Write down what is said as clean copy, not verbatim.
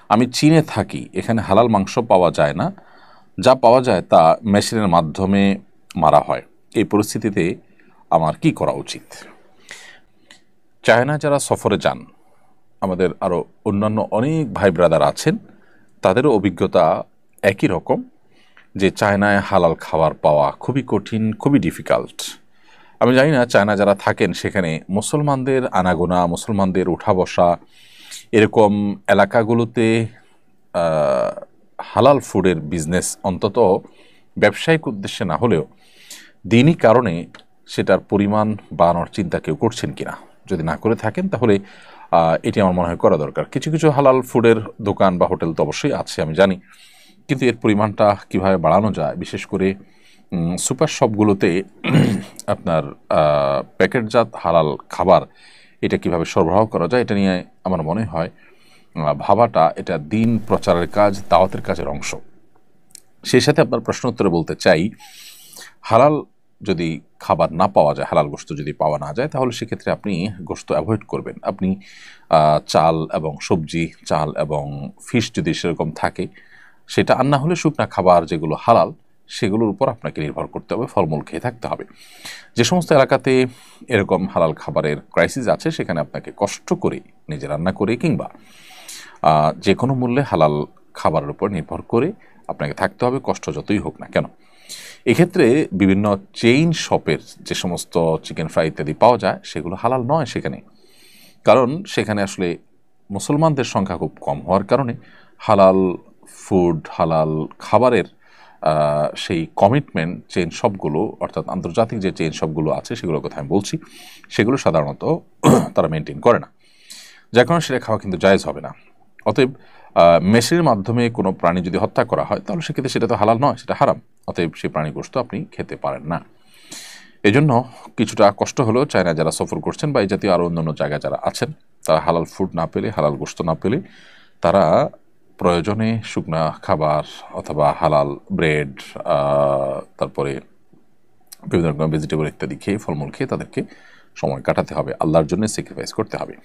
আমি চীনে থাকি, এখানে হালাল মাংস পাওয়া যায় না, যা পাওয়া যায় তা মেশিনের মাধ্যমে মারা হয়। এই পরিস্থিতিতে আমার কি করা উচিত? চায়না যারা সফরে যান, আমাদের আরও অন্যান্য অনেক ভাই ব্রাদার আছেন, তাদেরও অভিজ্ঞতা একই রকম, যে চায়নায় হালাল খাবার পাওয়া খুবই কঠিন, খুবই ডিফিকাল্ট। আমি জানি না চায়না যারা থাকেন সেখানে মুসলমানদের আনাগোনা, মুসলমানদের উঠা বসা, এরকম এলাকাগুলোতে হালাল ফুডের বিজনেস অন্তত ব্যবসায়িক উদ্দেশ্যে না হলেও দিনই কারণে সেটার পরিমাণ বাড়ানোর চিন্তা কেউ করছেন কিনা। যদি না করে থাকেন তাহলে এটি আমার মনে হয় করা দরকার। কিছু কিছু হালাল ফুডের দোকান বা হোটেল তো অবশ্যই আছে, আমি জানি, কিন্তু এর পরিমাণটা কিভাবে বাড়ানো যায়, বিশেষ করে সুপার শপগুলোতে আপনার প্যাকেটজাত হালাল খাবার এটা কিভাবে সরবরাহ করা যায়, এটা নিয়ে আমার মনে হয় ভাবাটা এটা দিন প্রচারের কাজ, দাওয়াতের কাজের অংশ। সেই সাথে আপনার প্রশ্ন উত্তরে বলতে চাই, হালাল যদি খাবার না পাওয়া যায়, হালাল গোশত যদি পাওয়া না যায়, তাহলে সেক্ষেত্রে আপনি গোশত অ্যাভয়েড করবেন। আপনি চাল এবং সবজি, চাল এবং ফিশ যদি সেরকম থাকে, সেটা আর না হলে শুকনা খাবার যেগুলো হালাল সেগুলোর উপর আপনাকে নির্ভর করতে হবে, ফলমূল খেয়ে থাকতে হবে। যে সমস্ত এলাকাতে এরকম হালাল খাবারের ক্রাইসিস আছে, সেখানে আপনাকে কষ্ট করে নিজে রান্না করে কিংবা যে কোনো মূল্যে হালাল খাবারের উপর নির্ভর করে আপনাকে থাকতে হবে, কষ্ট যতই হোক না কেন। এক্ষেত্রে বিভিন্ন চেইন শপের যে সমস্ত চিকেন ফ্রাই ইত্যাদি পাওয়া যায়, সেগুলো হালাল নয় সেখানে, কারণ সেখানে আসলে মুসলমানদের সংখ্যা খুব কম হওয়ার কারণে হালাল ফুড, হালাল খাবারের সেই কমিটমেন্ট চেইন শপগুলো, অর্থাৎ আন্তর্জাতিক যে চেইন শপগুলো আছে সেগুলোর কথা আমি বলছি, সেগুলো সাধারণত তারা মেনটেন করে না, যার কারণে সেটা খাওয়া কিন্তু জায়েজ হবে না। অতএব মেশিনের মাধ্যমে কোনো প্রাণী যদি হত্যা করা হয়, তাহলে সেক্ষেত্রে সেটা তো হালাল নয়, সেটা হারাম। অতএব সেই প্রাণী গোশত আপনি খেতে পারেন না। এজন্য কিছুটা কষ্ট হলেও চায়না যারা সফর করছেন বা এই জাতীয় আরও অন্যান্য জায়গায় যারা আছেন, তারা হালাল ফুড না পেলে, হালাল গোশত না পেলে, তারা প্রয়োজনে শুকনা খাবার অথবা হালাল ব্রেড, তারপরে বিভিন্ন রকম ভেজিটেবল ইত্যাদি খেয়ে, ফলমূল খেয়ে তাদেরকে সময় কাটাতে হবে, আল্লাহর জন্য স্যাক্রিফাইস করতে হবে।